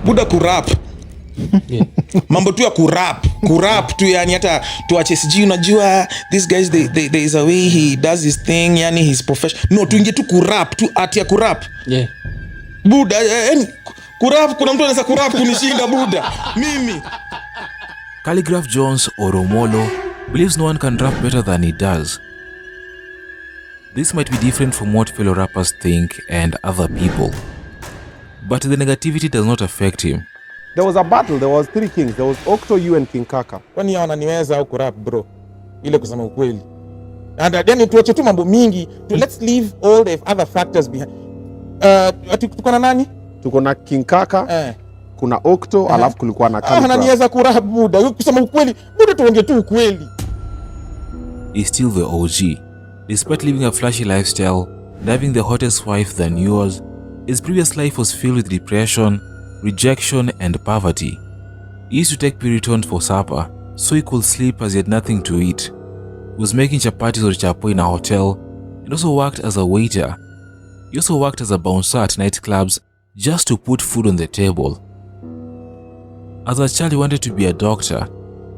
Buda kurap. Mambo tu ya kurap tu, yani hata tuache sijui unajua these guys there is a way he does his thing, yani his profession. No, tuingie tu kurap tu ati ya kurap. Buda kurap, kuna mtu anaweza kurap kunishinda Buda mimi. Khaligraph Jones or Omolo believes no one can rap better than he does. This might be different from what fellow rappers think and other people, but the negativity does not affect him. There was a battle, there was 3 kings. There was Octo, you and King Kaka. Kwani wananiweza au kurap bro? Ile kusema ukweli. And then tuache tu mambo mingi. Let's leave all the other factors behind. Tuko na nani? Tuko na King Kaka. Kuna Octo, alafu kulikuwa na Khaligraph. Ananiweza kurap Buda. Kusema ukweli, Buda tuongee tu ukweli. He's still the OG. Despite living a flashy lifestyle and having the hottest wife than yours, his previous life was filled with depression, rejection and poverty. He used to take Piriton for supper so he could sleep as he had nothing to eat. He was making chapatis or chapo in a hotel and also worked as a waiter. He also worked as a bouncer at nightclubs just to put food on the table. As a child he wanted to be a doctor,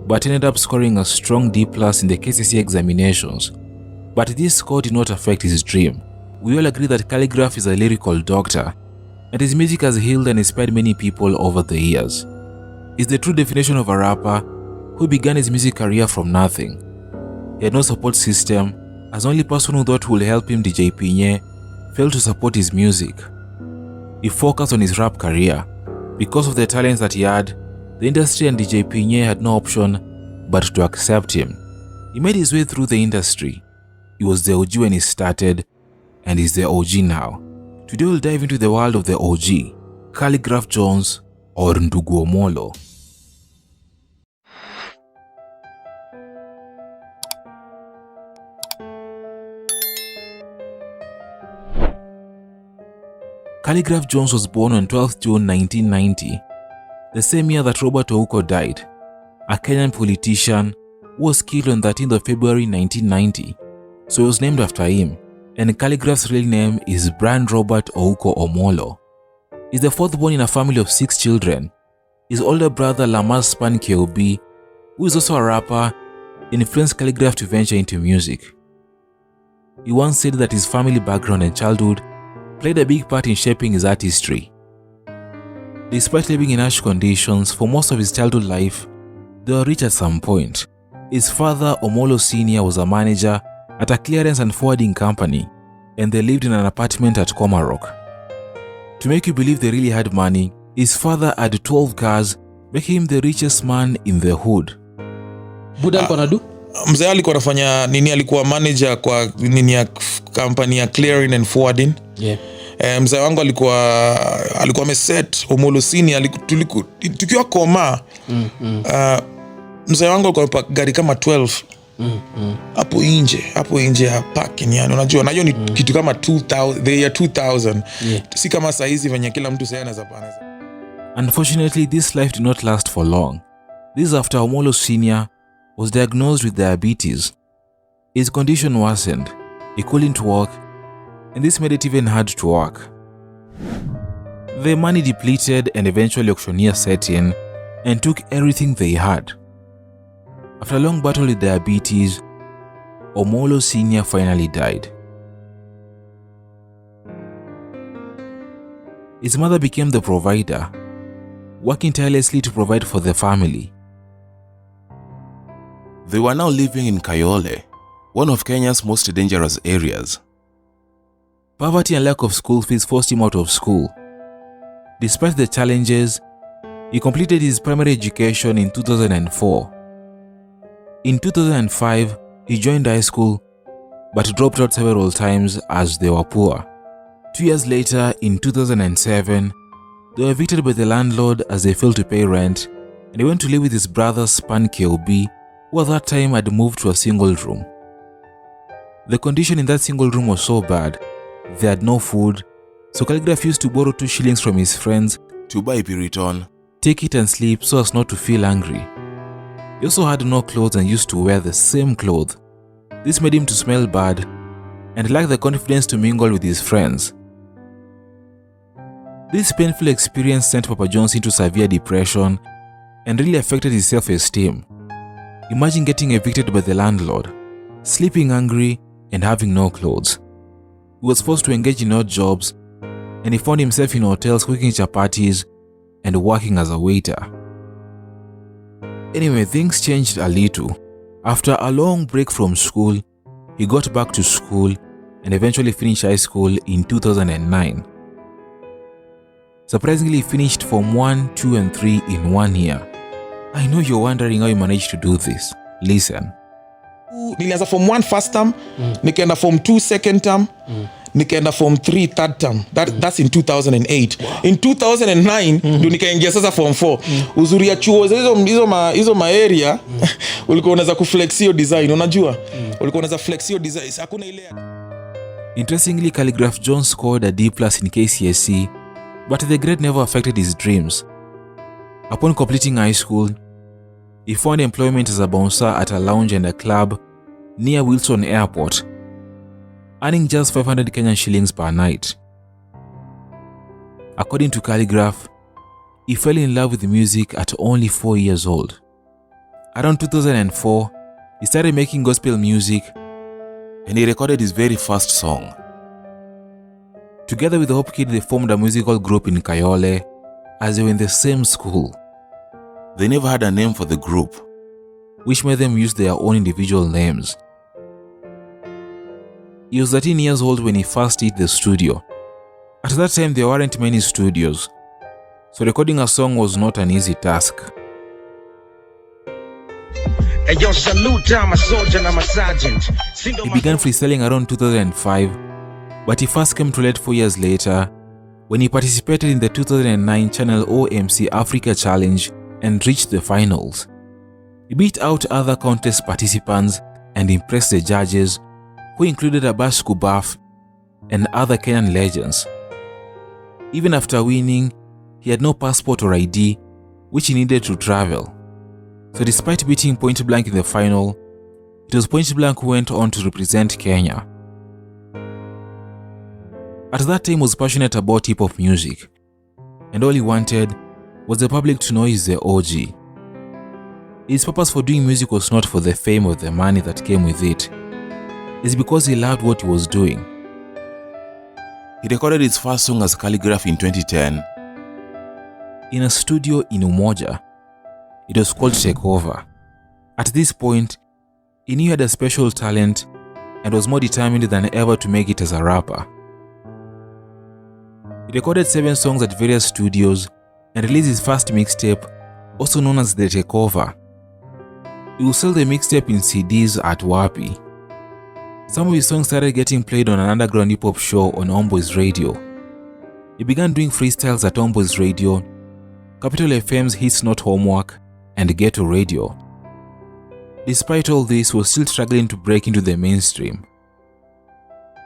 but ended up scoring a strong D+ in the KCSE examinations. But this score did not affect his dream. We all agree that Khaligraph is a lyrical doctor, and his music has healed and inspired many people over the years. He's the true definition of a rapper who began his music career from nothing. He had no support system, as the only person who thought would help him, DJ Pinye, failed to support his music. He focused on his rap career. Because of the talents that he had, the industry and DJ Pinye had no option but to accept him. He made his way through the industry. He was the OG when he started, and he's the OG now. Today we'll dive into the world of the OG, Khaligraph Jones or Ndugu Omolo. Khaligraph Jones was born on 12th June 1990, the same year that Robert Ouko died, a Kenyan politician who was killed on 13th of February 1990, so he was named after him. And Khaligraph's real name is Brian Robert Ouko Omolo. He's the 4th born in a family of 6 children. His older brother Lamas Span Keobi, who is also a rapper, influenced Khaligraph to venture into music. He once said that his family background and childhood played a big part in shaping his artistry. Despite living in harsh conditions for most of his childhood life, they were rich at some point. His father, Omolo Sr., was a manager at a clearance and forwarding company, and they lived in an apartment at Komarok. To make you believe they really had money, his father had 12 cars, making him the richest man in the hood. Buda alikuwa anadu? Mzee alikuwa anafanya nini, alikuwa manager kwa nini ya company ya clearing and forwarding. Mzee wangu alikuwa ameset Omolo Senior tukiwa koma. Mzee wangu alikuwa gari kama 12. Hapo nje ya parking, yani unajua nayo ni kitu kama 2000, the year 2000. Si kama saa hizi venye kila mtu sasa anaweza pana. Unfortunately, this life did not last for long. This is after Omolo Sr. was diagnosed with diabetes. His condition worsened, he couldn't walk, and this made it even hard to work. The money depleted and eventually auctioneers set in and took everything they had. After a long battle with diabetes, Omolo Sr. finally died. His mother became the provider, working tirelessly to provide for the family. They were now living in Kayole, one of Kenya's most dangerous areas. Poverty and lack of school fees forced him out of school. Despite the challenges, he completed his primary education in 2004. In 2005, he joined high school, but dropped out several times as they were poor. 2 years later, in 2007, they were evicted by the landlord as they failed to pay rent, and he went to live with his brother Span Keobi, who at that time had moved to a single room. The condition in that single room was so bad, they had no food, so Khaligraph used to borrow 2 shillings from his friends to buy Piriton, take it and sleep so as not to feel hungry. He also had no clothes and used to wear the same clothes. This made him to smell bad and lacked the confidence to mingle with his friends. This painful experience sent Papa Jones into severe depression and really affected his self-esteem. Imagine getting evicted by the landlord, sleeping hungry, and having no clothes. He was forced to engage in odd jobs, and he found himself in hotels cooking chapatis and working as a waiter. Anyway, things changed a little. After a long break from school, he got back to school and eventually finished high school in 2009. Surprisingly, he finished Form 1, 2 and 3 in 1 year. I know you're wondering how he managed to do this. Listen. Nilianza Form 1 first term, nikaenda Form 2 second term, nikaenda Form 3 third term. That's in 2008. Wow. In 2009 ndio nikaingia sasa Form 4. Uzuri ya chuo hizo ma area ulikuwa unaweza kuflexio design, unajua? Ulikuwa unaweza flexio design. Hakuna ile. Interestingly, Khaligraph Jones scored a D+ in KCSE, but the grade never affected his dreams. Upon completing high school, he found employment as a bouncer at a lounge and a club near Wilson Airport, earning just 500 Kenyan shillings per night. According to Khaligraph, he fell in love with music at only 4 years old. Around 2004, he started making gospel music and he recorded his very first song. Together with the Hope Kid, they formed a musical group in Kayole as they were in the same school. They never had a name for the group, which made them use their own individual names. He was 13 years old when he first hit the studio. At that time, there weren't many studios, so recording a song was not an easy task. He began freestyling around 2005, but he first came to light 4 years later when he participated in the 2009 Channel OMC Africa Challenge and reached the finals. He beat out other contest participants and impressed the judges, who included Abash Kubaf and other Kenyan legends. Even after winning, he had no passport or ID, which he needed to travel. So despite beating Point Blank in the final, it was Point Blank who went on to represent Kenya. At that time, he was passionate about hip-hop music, and all he wanted was the public to know he's the OG. His purpose for doing music was not for the fame or the money that came with it. It's because he loved what he was doing. He recorded his first song as Khaligraph in 2010 in a studio in Umoja. It was called Takeover. At this point, he knew he had a special talent and was more determined than ever to make it as a rapper. He recorded 7 songs at various studios and released his first mixtape, also known as The Takeover. He would sell the mixtape in CDs at Wapi. Some of his songs started getting played on an underground hip-hop show on Homeboy's Radio. He began doing freestyles at Homeboy's Radio, Capital FM's Hits Not Homework, and Ghetto Radio. Despite all this, he was still struggling to break into the mainstream.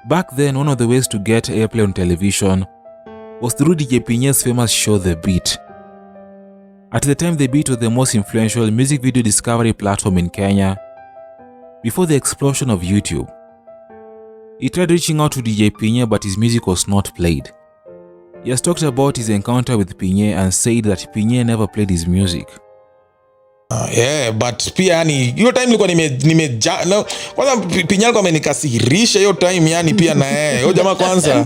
Back then, one of the ways to get airplay on television was through DJ Pinye's famous show The Beat. At the time, The Beat was the most influential music video discovery platform in Kenya before the explosion of YouTube. He tried reaching out to DJ Pinye, but his music was not played. He has talked about his encounter with Pinye and said that Pinye never played his music. Yeah, but pia yani hiyo time nilikuwa no, kwanza Pinye alikuwa amenikasirisha hiyo time yani pia na hiyo jamaa kwanza.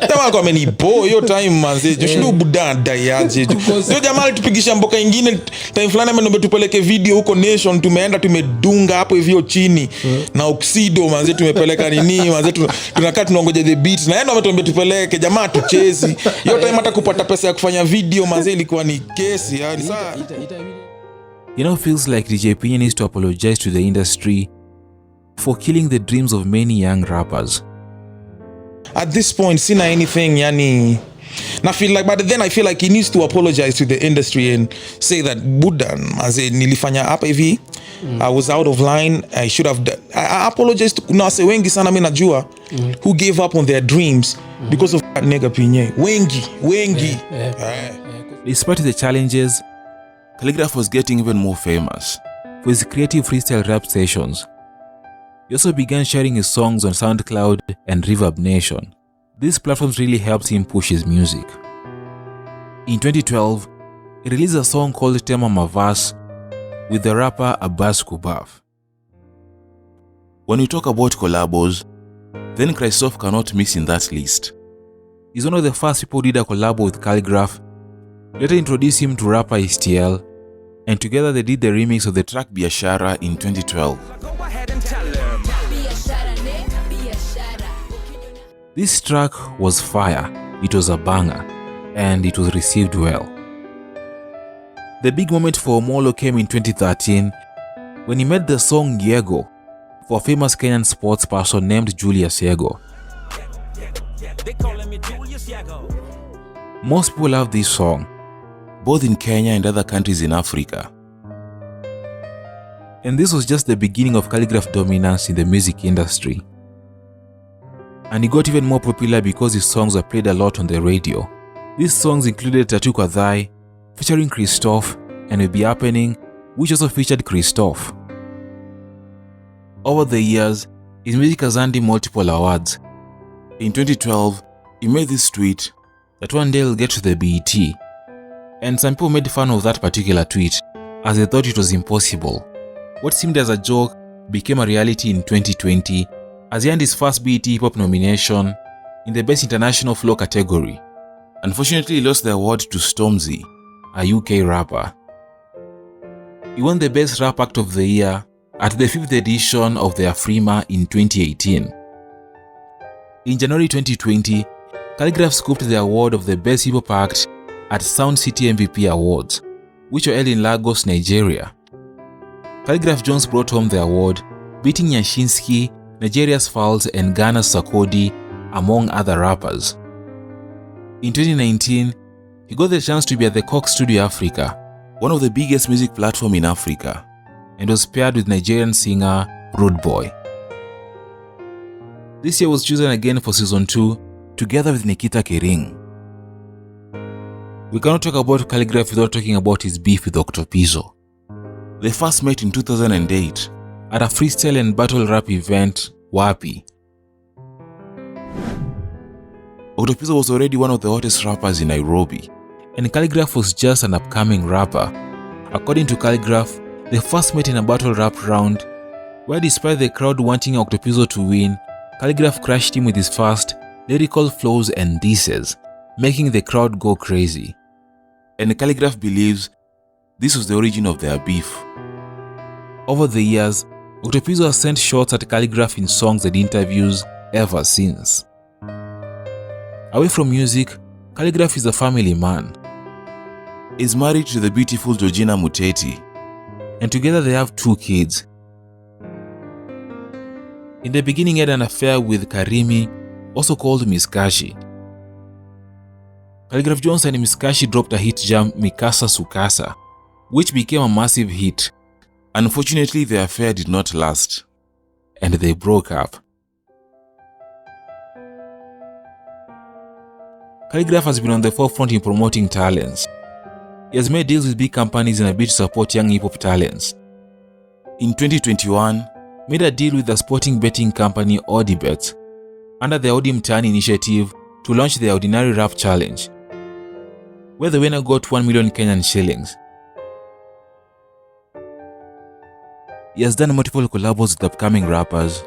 Jamaa alikuwa amenibo hiyo time manze. Joshu budanda yaje. Hiyo jamaa alitupigisha mboka nyingine time fulani amenombe tupeleke video huko Nation, tumeenda tumedunga hapo hivyo chini na Oxido manze, tumepeleka nini manze, tunakaa tunaongoja The Beat na yeye ndo ametuambia tupeleke jamaa tuchezi. Hiyo time hata kupata pesa ya kufanya video manze ilikuwa ni kesi yani saa. It now feels like DJ Pinye needs to apologize to the industry for killing the dreams of many young rappers. At this point, sina anything, yani, na feel like, but then I feel like he needs to apologize to the industry and say that Buddha, as nilifanya hapa hivi, I was out of line, I should have done. I apologize to nase wengi sana mimi najua who gave up on their dreams because of that nigga Pinye. Wengi. Despite the challenges, Khaligraph was getting even more famous for his creative freestyle rap sessions. He also began sharing his songs on SoundCloud and Reverb Nation. These platforms really helped him push his music. In 2012, he released a song called Tema Mavas with the rapper Abbas Kubaf. When we talk about collabos, then Christoph cannot miss in that list. He's one of the first people who did a collabo with Khaligraph, later introduced him to rapper STL, and together they did the remix of the track Biashara in 2012. This track was fire, it was a banger, and it was received well. The big moment for Omolo came in 2013 when he made the song Yego for a famous Kenyan sports person named Julius Yego. Most people love this song, both in Kenya and other countries in Africa. And this was just the beginning of Khaligraph dominance in the music industry. And he got even more popular because his songs were played a lot on the radio. These songs included Tattoo Kwa Thai, featuring Christoph, and Will Be Happening, which also featured Christoph. Over the years, his music has earned him multiple awards. In 2012, he made this tweet that one day he'll get to the BET, and some people made fun of that particular tweet as they thought it was impossible. What seemed as a joke became a reality in 2020 as he earned his first BET Hip Hop nomination in the Best International Flow category. Unfortunately, he lost the award to Stormzy, a UK rapper. He won the Best Rap Act of the Year at the 5th edition of the Afrima in 2018. In January 2020, Khaligraph scooped the award of the Best Hip Hop Act at Sound City MVP Awards, which were held in Lagos, Nigeria. Khaligraph Jones brought home the award, beating Yashinsky, Nigeria's Falz, and Ghana's Sarkodie, among other rappers. In 2019, he got the chance to be at the Coke Studio Africa, one of the biggest music platforms in Africa, and was paired with Nigerian singer Rude Boy. This year was chosen again for Season 2, together with Nikita Kering. We cannot talk about Khaligraph without talking about his beef with Octopizzo. They first met in 2008 at a freestyle and battle rap event, Wapi. Octopizzo was already one of the hottest rappers in Nairobi, and Khaligraph was just an upcoming rapper. According to Khaligraph, they first met in a battle rap round, where despite the crowd wanting Octopizzo to win, Khaligraph crushed him with his fast, lyrical flows and disses, making the crowd go crazy. And Khaligraph believes this was the origin of their beef. Over the years, Octopizzo has sent shots at Khaligraph in songs and interviews ever since. Away from music, Khaligraph is a family man. He's married to the beautiful Georgina Muteti, and together they have 2 kids. In the beginning, he had an affair with Karimi, also called Miss Kashi. Khaligraph Jones and Miss Kashi dropped a hit jam, Mikasa Sukasa, which became a massive hit. Unfortunately, the affair did not last, and they broke up. Khaligraph has been on the forefront in promoting talents. He has made deals with big companies in a bid to support young hip-hop talents. In 2021, made a deal with the sporting betting company Odibet under the Odi Mtaani initiative to launch the Ordinary Rap Challenge, where the winner got 1 million Kenyan shillings. He has done multiple collabos with upcoming rappers,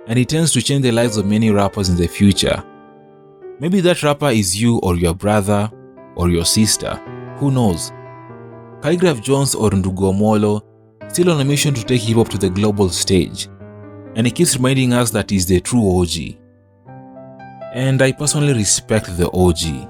and he tends to change the lives of many rappers in the future. Maybe that rapper is you or your brother or your sister, who knows? Khaligraph Jones or Ndugu Omolo still on a mission to take hip-hop to the global stage, and he keeps reminding us that he's the true OG. And I personally respect the OG.